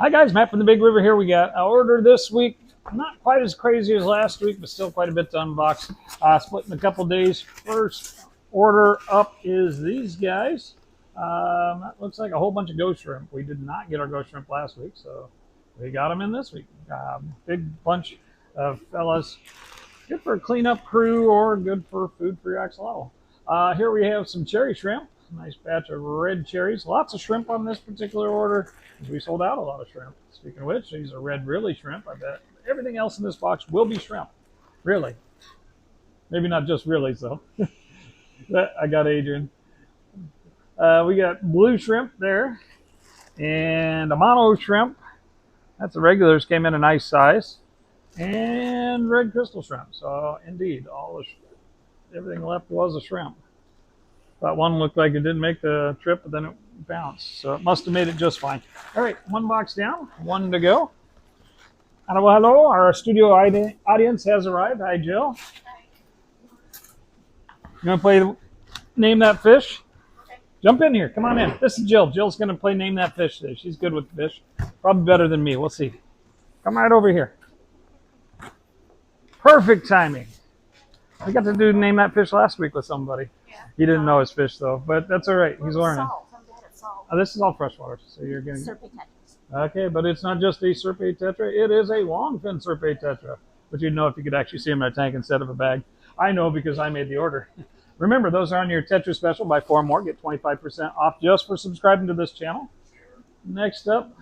Hi guys, Matt from the Big River here. We got our order this week. Not quite as crazy as last week, but still quite a bit to unbox. Split in a couple days. First order up is these guys. That looks like a whole bunch of ghost shrimp. We did not get our ghost shrimp last week, so we got them in this week. Big bunch of fellas. Good for a cleanup crew or good for food for your axolotl. Here we have some cherry shrimp. Nice batch of red cherries. Lots of shrimp on this particular order. We sold out a lot of shrimp. Speaking of which, these are red really shrimp. I bet everything else in this box will be shrimp. Really. Maybe not just really, so. I got Adrian. We got blue shrimp there. And a mono shrimp. That's the regulars, came in a nice size. And red crystal shrimp. So, indeed, everything left was a shrimp. That one looked like it didn't make the trip, but then it bounced. So it must have made it just fine. All right, one box down, one to go. Hello, our studio audience has arrived. Hi, Jill. You want to play Name That Fish? Okay. Jump in here. Come on in. This is Jill. Jill's going to play Name That Fish today. She's good with fish. Probably better than me. We'll see. Come right over here. Perfect timing. We got to do Name That Fish last week with somebody. Yeah. He didn't know his fish, though, but that's all right. He's learning. Salt. This is all freshwater, so you're getting... Serpate tetras. Okay, but it's not just a serpate tetra. It is a longfin serpate tetra. But you'd know if you could actually see them in a tank instead of a bag. I know because I made the order. Remember, those are on your tetra special. Buy 4 more, get 25% off just for subscribing to this channel. Next up...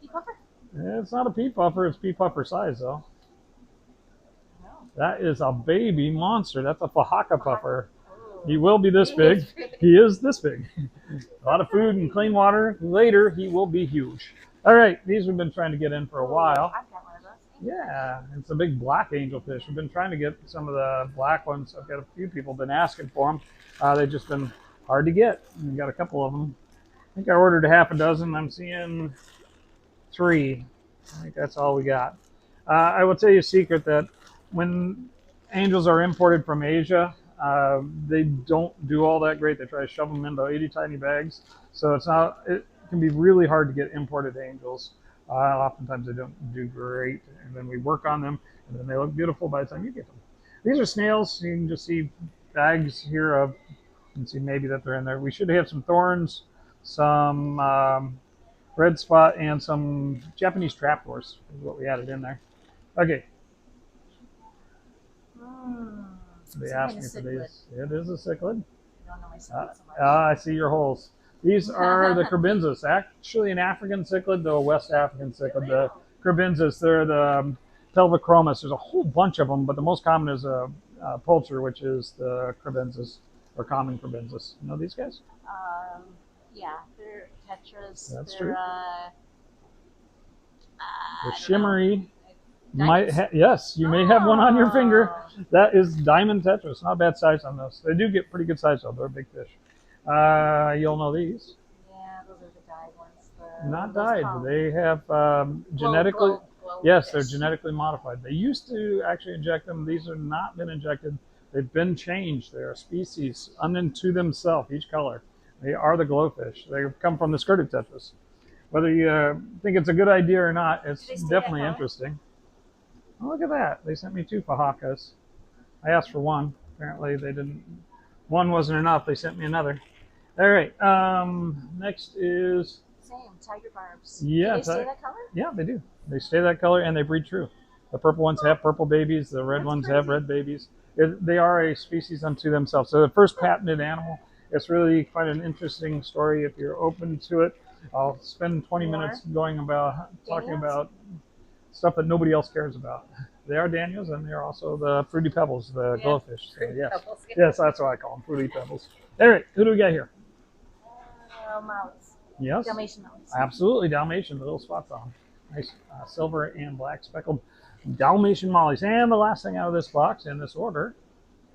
Pea puffer? It's not a pea puffer. It's pea puffer size, though. That is a baby monster. That's a Fahaka puffer. He will be this big. He is this big. A lot of food and clean water. Later, he will be huge. All right, these we've been trying to get in for a while. I've got one of those. Yeah, it's a big black angelfish. We've been trying to get some of the black ones. I've got a few people been asking for them. They've just been hard to get. We've got a couple of them. I think I ordered a half a dozen. I'm seeing 3. I think that's all we got. I will tell you a secret that when angels are imported from Asia, they don't do all that great. They try to shove them into 80 tiny bags. So it can be really hard to get imported angels. Oftentimes they don't do great. And then we work on them, and then they look beautiful by the time you get them. These are snails. You can just see bags here of, you can see maybe that they're in there. We should have some thorns, some red spot, and some Japanese trapdoors is what we added in there. Okay. They asked me for these. It is a cichlid. I see your holes. These are the cribinzas. Actually an African cichlid, though a West African cichlid. The cribinzas, they're the pelvichromis. There's a whole bunch of them, but the most common is a poultry, which is the cribinzas, or common cribinzas. You know these guys? Yeah, they're tetras. That's true. They're shimmery. Yes, you may have one on your finger. That is diamond tetras. Not a bad size on those. They do get pretty good size, though. They're big fish. You'll know these. Yeah, those are the dyed ones. Not dyed. They have genetically... Yes, they're genetically modified. They used to actually inject them. These have not been injected. They've been changed. They're a species unto themselves, each color. They are the glowfish. They come from the skirted tetras. Whether you think it's a good idea or not, it's definitely interesting. Oh, look at that. They sent me 2 Fahakas. I asked for 1. Apparently they didn't. 1 wasn't enough. They sent me another. All right. Next is... Same. Tiger barbs. Yeah. Do they stay that color? Yeah, they do. They stay that color and they breed true. The purple ones have purple babies. The red ones have red babies. They are a species unto themselves. So the first patented animal. It's really quite an interesting story if you're open to it. I'll spend 20 minutes talking about stuff that nobody else cares about. They are Daniels, and they're also the fruity pebbles, the glowfish. So yes, that's what I call them, fruity pebbles. All right, who do we got here? Mollies. Yes. Dalmatian mollies. Absolutely, Dalmatian, the little spots on them. Nice silver and black speckled Dalmatian mollies. And the last thing out of this box in this order.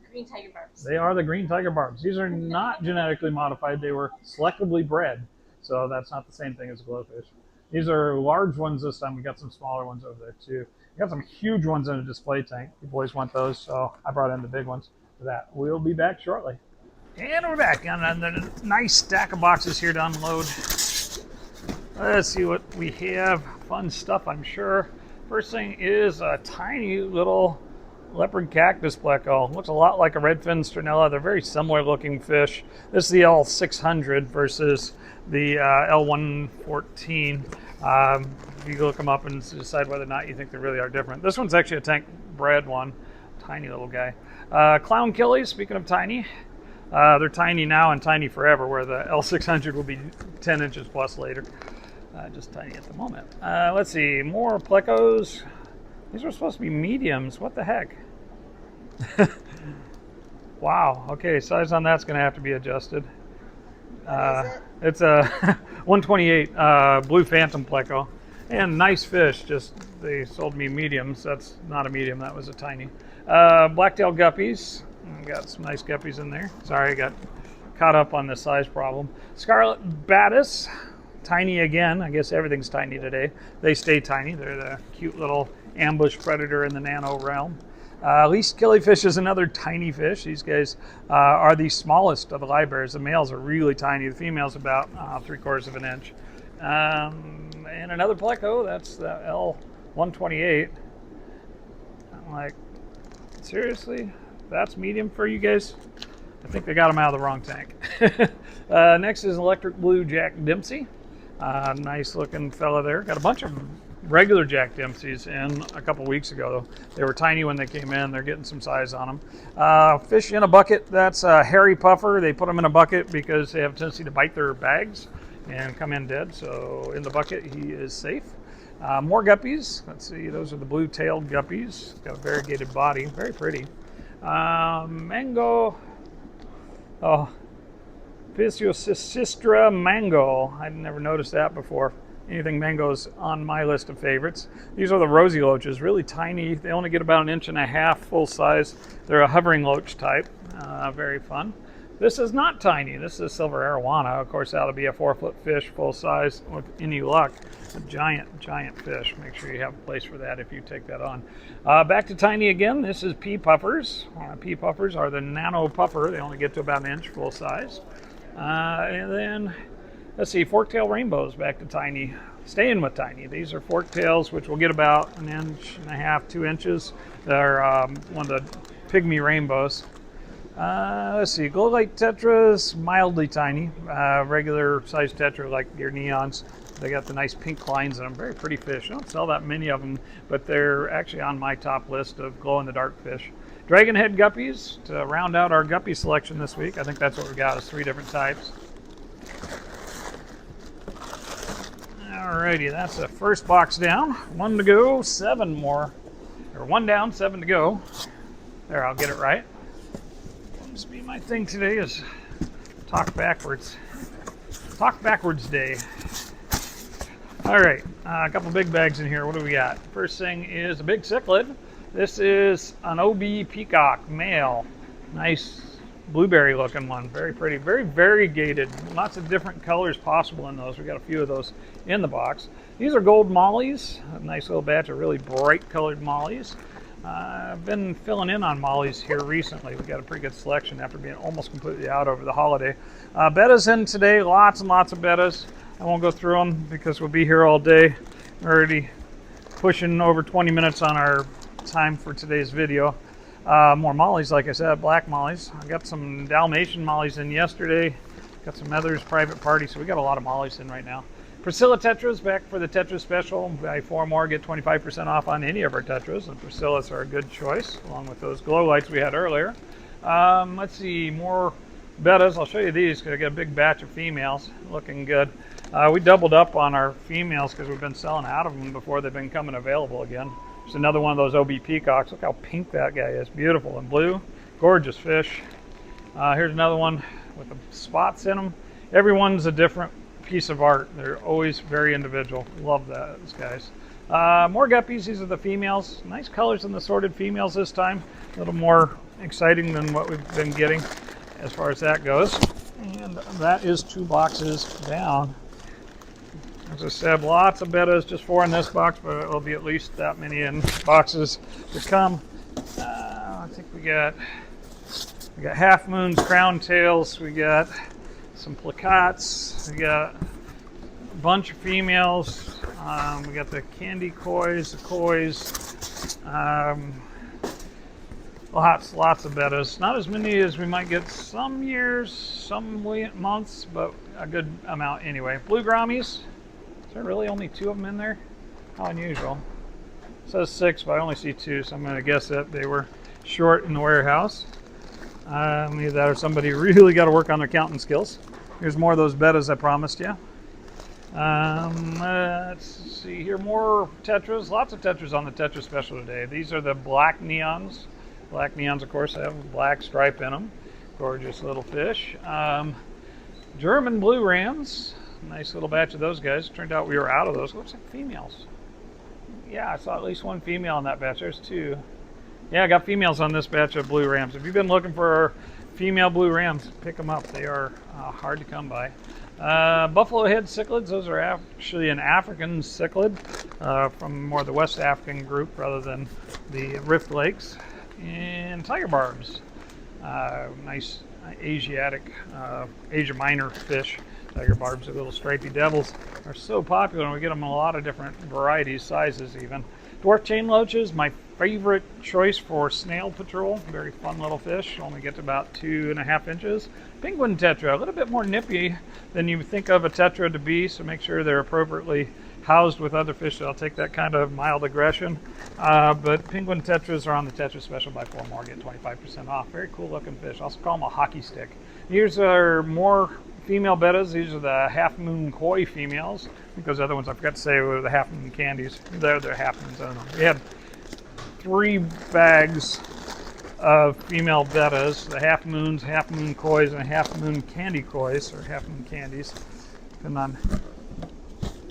Green tiger barbs. They are the green tiger barbs. These are not genetically modified. They were selectively bred, so that's not the same thing as glowfish. These are large ones this time. We got some smaller ones over there too. We got some huge ones in a display tank. People always want those, so I brought in the big ones for that. We'll be back shortly. And we're back on the nice stack of boxes here to unload. Let's see what we have. Fun stuff, I'm sure. First thing is a tiny little leopard cactus pleco. Looks a lot like a redfin sternella. They're very similar looking fish. This is the L600 versus the L114. You look them up and decide whether or not you think they really are different. This one's actually a tank bred one. Tiny little guy. Clown killies, speaking of tiny. They're tiny now and tiny forever, where the L600 will be 10 inches plus later. Just tiny at the moment. Let's see, more plecos. These were supposed to be mediums. What the heck? Wow. Okay, size on that's going to have to be adjusted. What is it? It's a 128 blue phantom pleco. And nice fish, just they sold me mediums. That's not a medium, that was a tiny. Black-tailed guppies. Got some nice guppies in there. Sorry, I got caught up on the size problem. Scarlet batis. Tiny again. I guess everything's tiny today. They stay tiny. They're the cute little ambush predator in the nano realm. Least killifish is another tiny fish. These guys are the smallest of the livebearers. The males are really tiny. The female's about 3/4 of an inch. And another pleco. That's the L128. I'm like, seriously? That's medium for you guys? I think they got them out of the wrong tank. Next is electric blue Jack Dempsey. Nice looking fella there. Got a bunch of regular Jack Dempseys in a couple weeks ago, though. They were tiny when they came in. They're getting some size on them. Fish in a bucket. That's a hairy puffer. They put them in a bucket because they have a tendency to bite their bags and come in dead. So in the bucket, he is safe. More guppies. Let's see. Those are the blue-tailed guppies. Got a variegated body. Very pretty. Mango. Oh. Physiosistra mango. I'd never noticed that before. Anything mango's on my list of favorites. These are the rosy loaches, really tiny. They only get about 1.5 inches full size. They're a hovering loach type. Very fun. This is not tiny. This is silver arowana. Of course, that'll be a 4-foot fish, full size. With any luck, a giant, giant fish. Make sure you have a place for that if you take that on. Back to tiny again. This is pea puffers. Pea puffers are the nano puffer. They only get to about 1 inch full size. And then, let's see, forktail rainbows, back to tiny. Staying with tiny. These are forktails, which will get about 1.5 inches, 2 inches. They're one of the pygmy rainbows. Let's see, glow light tetras, mildly tiny. Regular size tetra like your neons. They got the nice pink lines in them. Very pretty fish. I don't sell that many of them, but they're actually on my top list of glow-in-the-dark fish. Dragonhead guppies to round out our guppy selection this week. I think that's what we got, is 3 different types. Alrighty, that's the first box down. 1 to go, 7 more. Or 1 down, 7 to go. There, I'll get it right. Must be my thing today is talk backwards. Talk backwards day. Alright, a couple big bags in here. What do we got? First thing is a big cichlid. This is an OB peacock male. Nice blueberry looking one. Very pretty. Very variegated. Lots of different colors possible in those. We got a few of those in the box. These are gold mollies. A nice little batch of really bright colored mollies. I've been filling in on mollies here recently. We got a pretty good selection after being almost completely out over the holiday. Bettas in today. Lots and lots of bettas. I won't go through them because we'll be here all day. We're already pushing over 20 minutes on our time for today's video. More mollies, like I said, black mollies. I got some Dalmatian mollies in yesterday. Got some others, private party, so we got a lot of mollies in right now. Priscilla tetras, back for the tetra special. Buy 4 more, get 25% off on any of our tetras, and Priscillas are a good choice, along with those glow lights we had earlier. Let's see, more bettas. I'll show you these because I got a big batch of females, looking good. We doubled up on our females because we've been selling out of them before they've been coming available again. There's another one of those OB peacocks. Look how pink that guy is. Beautiful and blue. Gorgeous fish. Here's another one with the spots in them. Everyone's a different piece of art. They're always very individual. Love those guys. More guppies. These are the females. Nice colors in the sorted females this time. A little more exciting than what we've been getting as far as that goes. And that is 2 boxes down. As I said, lots of bettas, just 4 in this box, but it will be at least that many in boxes to come. I think we got half moons, crown tails, we got some placots, we got bunch of females. We got the candy kois, the kois. Lots of bettas. Not as many as we might get some years, some months, but a good amount anyway. Blue grommies. Is there really only 2 of them in there? How unusual. It says 6, but I only see 2, so I'm going to guess that they were short in the warehouse. Either that or somebody really got to work on their counting skills. Here's more of those bettas I promised you. Let's see here, more tetras. Lots of tetras on the tetra special today. These are the black neons. Black neons, of course, have a black stripe in them. Gorgeous little fish. German blue rams. Nice little batch of those guys. Turned out we were out of those. Looks like females. Yeah, I saw at least 1 female in that batch. There's 2. Yeah, I got females on this batch of blue rams. If you've been looking for female blue rams, pick them up. They are hard to come by. Buffalo head cichlids. Those are actually an African cichlid from more the West African group rather than the Rift Lakes. And tiger barbs. Nice Asiatic, Asia Minor fish. Tiger barbs, the little stripy devils, are so popular, and we get them in a lot of different varieties, sizes even. Dwarf chain loaches, my favorite choice for snail patrol. Very fun little fish, only get to about 2.5 inches. Penguin tetra, a little bit more nippy than you think of a tetra to be, so make sure they're appropriately housed with other fish that'll take that kind of mild aggression. But penguin tetras are on the tetra special by 4 more, get 25% off. Very cool looking fish. I also call them a hockey stick. Here's our more female bettas. These are the half moon koi females. I think those other ones I forgot to say were the half moon candies. They're half moons, I don't know. We had 3 bags of female bettas, the half moons, half moon kois, and half moon candy kois, or half moon candies, depending on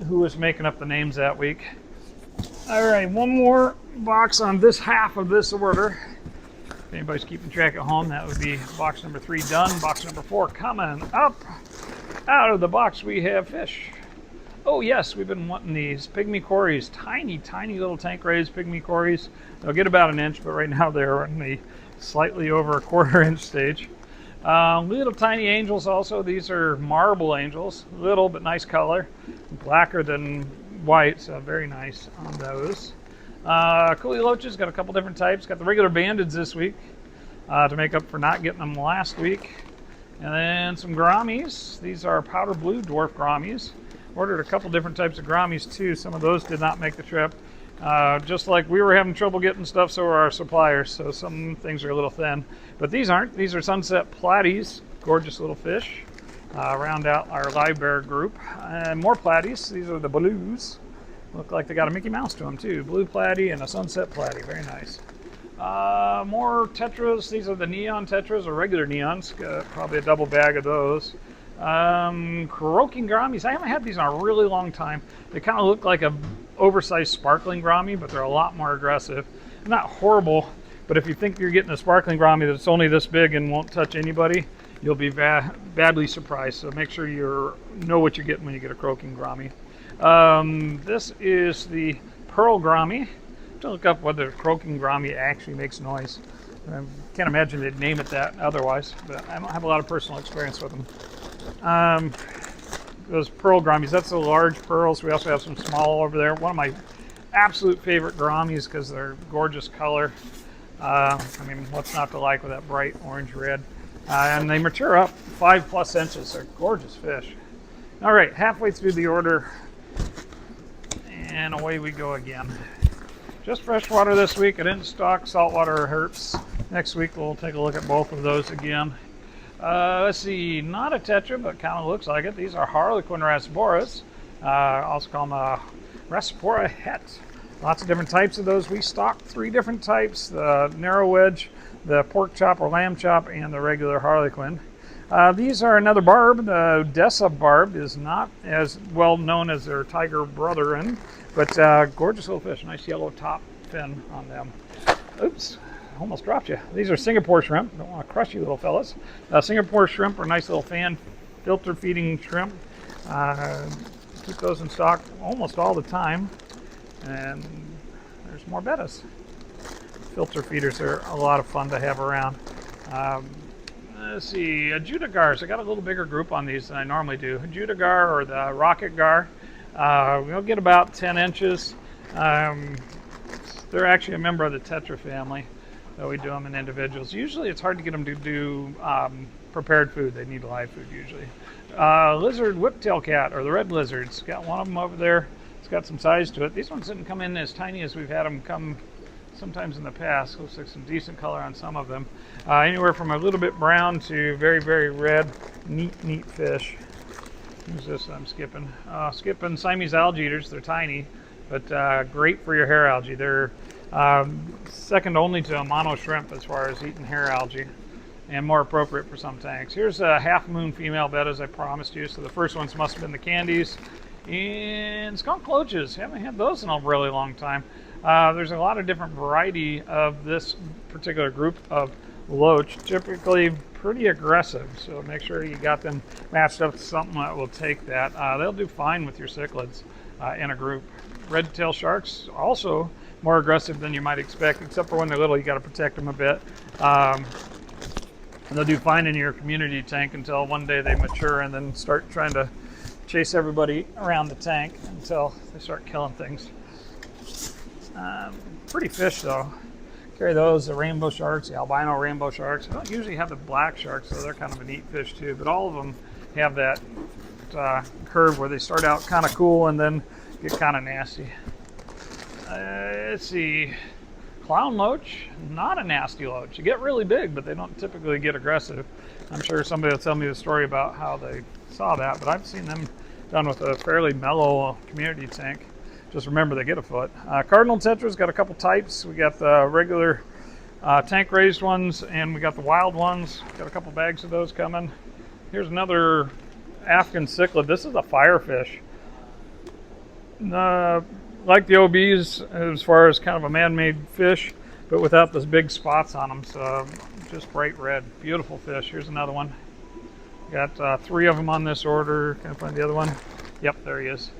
who was making up the names that week. All right, 1 more box on this half of this order. If anybody's keeping track at home, that would be box number 3 done. Box number 4 coming up. Out of the box we have fish. Oh yes, we've been wanting these pygmy cories, tiny little tank raised pygmy cories. They'll get about 1 inch, but right now they're in the slightly over a 1/4 inch stage. Little tiny angels also. These are marble angels, little but nice color, blacker than white, so very nice on those. Coolie loaches, got a couple different types. Got the regular bandids this week to make up for not getting them last week. And then some grommies. These are powder blue dwarf grommies. Ordered a couple different types of grommies too. Some of those did not make the trip. Just like we were having trouble getting stuff, so were our suppliers. So some things are a little thin. But these aren't. These are sunset platies. Gorgeous little fish. Round out our live bear group. And more platies. These are the blues. Look like they got a Mickey Mouse to them too. Blue platy and a sunset platy. Very nice. More tetras. These are the neon tetras, or regular neons. Probably a double bag of those. Croaking grommies. I haven't had these in a really long time. They kind of look like a oversized sparkling grommy, but they're a lot more aggressive. Not horrible, but if you think you're getting a sparkling grommy that's only this big and won't touch anybody, you'll be badly surprised. So make sure you know what you're getting when you get a croaking grommy. This is the pearl grommy. To look up whether croaking grommy actually makes noise. I can't imagine they'd name it that otherwise, but I don't have a lot of personal experience with them. Those pearl grommies, that's the large pearls. We also have some small over there. One of my absolute favorite grommies because they're gorgeous color. I mean, what's not to like with that bright orange red? And they mature up 5+ inches. They're gorgeous fish. All right, halfway through the order, and away we go again. Just freshwater this week. I didn't stock saltwater or herps. Next week we'll take a look at both of those again. Let's see, not a tetra, but kind of looks like it. These are Harlequin rasboras. Also call them a Raspora het. Lots of different types of those. We stocked 3 different types: the narrow wedge, the pork chop or lamb chop, and the regular Harlequin. These are another barb. The Odessa barb is not as well known as their tiger brethren, but gorgeous little fish. Nice yellow top fin on them. Oops, almost dropped you. These are Singapore shrimp. Don't want to crush you little fellas. Singapore shrimp are nice little fan filter feeding shrimp. Keep those in stock almost all the time. And there's more bettas. Filter feeders are a lot of fun to have around. Let's see, Judagars. I got a little bigger group on these than I normally do. Judagar, or the rocket gar. We'll get about 10 inches. They're actually a member of the Tetra family, though we do them in individuals. Usually it's hard to get them to do prepared food. They need live food usually. Lizard whiptail cat, or the red lizards. Got one of them over there. It's got some size to it. These ones didn't come in as tiny as we've had them come sometimes in the past. Looks like some decent color on some of them. Anywhere from a little bit brown to very, very red. Neat fish. Who's this I'm skipping? Skipping Siamese algae eaters. They're tiny, but great for your hair algae. They're second only to a mono shrimp as far as eating hair algae, and more appropriate for some tanks. Here's a half moon female bed, as I promised you. So the first ones must have been the candies. And skunk loaches. Haven't had those in a really long time. There's a lot of different variety of this particular group of loach, typically pretty aggressive, so make sure you got them matched up to something that will take that. They'll do fine with your cichlids in a group. Red-tailed sharks, also more aggressive than you might expect, except for when they're little, you got to protect them a bit. And they'll do fine in your community tank until one day they mature and then start trying to chase everybody around the tank until they start killing things. Pretty fish though. Carry those, the rainbow sharks, the albino rainbow sharks. I don't usually have the black sharks, so they're kind of a neat fish too, but all of them have that curve where they start out kind of cool and then get kind of nasty. Let's see. Clown loach, not a nasty loach. You get really big, but they don't typically get aggressive. I'm sure somebody will tell me the story about how they saw that, but I've seen them done with a fairly mellow community tank. Just remember they get a foot. Cardinal tetras got a couple types. We got the regular tank raised ones, and we got the wild ones. Got a couple bags of those coming. Here's another African cichlid. This is a firefish. Like the OBs as far as kind of a man-made fish, but without those big spots on them. So just bright red. Beautiful fish. Here's another one. Got 3 of them on this order. Can I find the other one? Yep, there he is.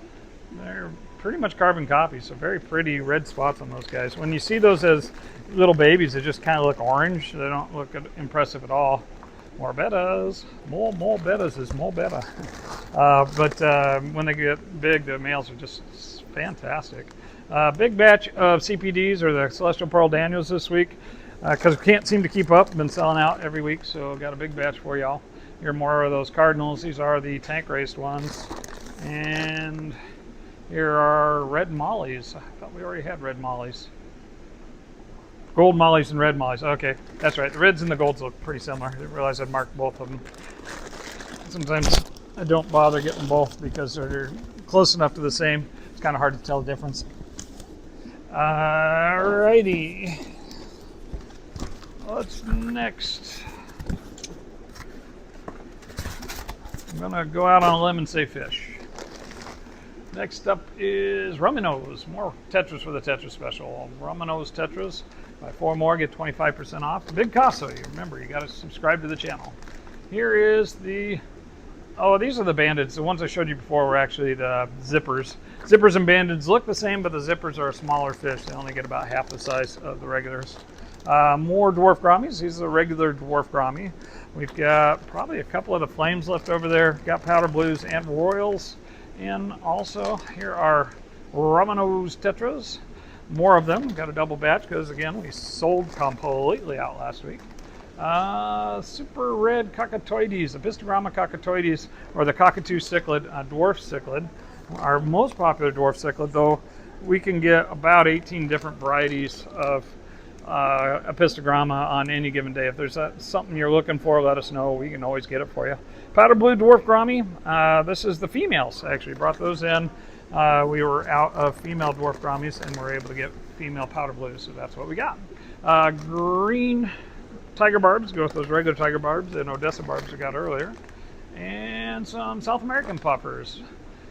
They're pretty much carbon copies, so very pretty red spots on those guys. When you see those as little babies, they just kind of look orange. They don't look impressive at all. More bettas. More bettas is more betta. But when they get big, the males are just fantastic. Big batch of CPDs, or the Celestial Pearl Daniels, this week, because we can't seem to keep up. Been selling out every week, so got a big batch for y'all. Here are more of those cardinals. These are the tank raised ones. And here are red mollies. I thought we already had red mollies. Gold mollies and red mollies. Okay, that's right. The reds and the golds look pretty similar. I didn't realize I'd marked both of them. Sometimes I don't bother getting both because they're close enough to the same. It's kind of hard to tell the difference. Alrighty. What's next? I'm gonna go out on a limb and say fish. Next up is Rumminos. More tetras for the Tetra special. Rumminos tetras. Buy 4 more, get 25% off. Big Casso. Remember, you got to subscribe to the channel. Here is the... Oh, these are the bandeds. The ones I showed you before were actually the zippers. Zippers and bandeds look the same, but the zippers are a smaller fish. They only get about half the size of the regulars. More dwarf grammies. These are the regular dwarf grammy. We've got probably a couple of the flames left over there. Got powder blues and royals. And also, here are Rumminos tetras. More of them. Got a double batch because, again, we sold completely out last week. Super red cockatoides, Epistogramma cockatoides, or the cockatoo cichlid, dwarf cichlid. Our most popular dwarf cichlid, though we can get about 18 different varieties of Epistogramma on any given day. If there's something you're looking for, let us know. We can always get it for you. Powder blue dwarf grammy. This is the females. Actually brought those in. We were out of female dwarf grammies and we're able to get female powder blues, so that's what we got. Green tiger barbs. Go with those regular tiger barbs and Odessa barbs we got earlier. And some South American puffers.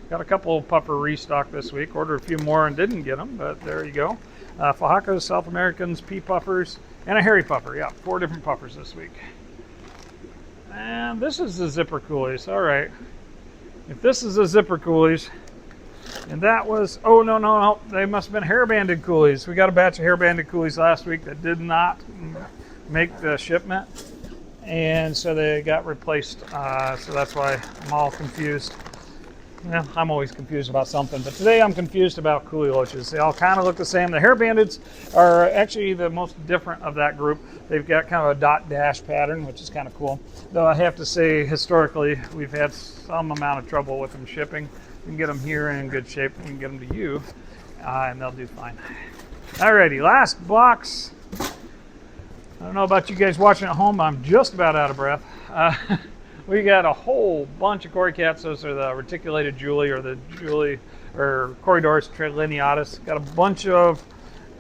Got a couple puffer restock this week. Ordered a few more and didn't get them, but there you go. Fajakas, South Americans, pea puffers, and a hairy puffer. Yeah, 4 different puffers this week. And this is the zipper coolies. All right. If this is the zipper coolies, and that was, oh, no. They must have been hair-banded coolies. We got a batch of hair-banded coolies last week that did not make the shipment. And so they got replaced. So that's why I'm all confused. Yeah, I'm always confused about something, but today I'm confused about coolie loaches. They all kind of look the same. The hair bandits are actually the most different of that group. They've got kind of a dot dash pattern, which is kind of cool. Though I have to say, historically, we've had some amount of trouble with them shipping. We can get them here in good shape. We can get them to you, and they'll do fine. Alrighty, last box. I don't know about you guys watching at home, but I'm just about out of breath. We got a whole bunch of cory cats. Those are the reticulated Julie or the Julie or Corydoras trilineatus. Got a bunch of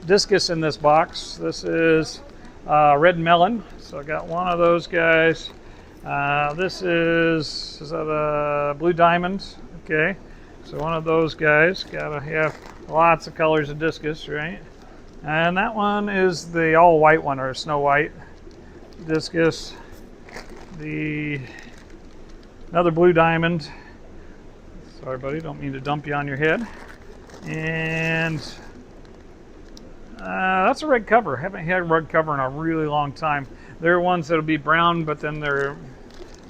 discus in this box. This is red melon. So I got one of those guys. This is that a blue diamond? Okay. So one of those guys. Gotta have lots of colors of discus, right? And that one is the all white one or snow white discus. Another blue diamond. Sorry, buddy, don't mean to dump you on your head. And that's a red cover. Haven't had a red cover in a really long time. There are ones that'll be brown, but then they'll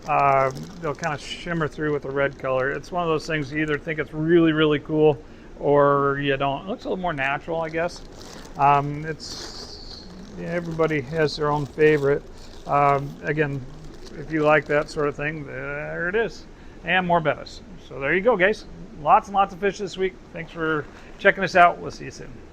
kind of shimmer through with the red color. It's one of those things you either think it's really, really cool or you don't. It looks a little more natural, I guess. Everybody has their own favorite. Again, if you like that sort of thing, there it is. And more bettas. So there you go, guys. Lots and lots of fish this week. Thanks for checking us out. We'll see you soon.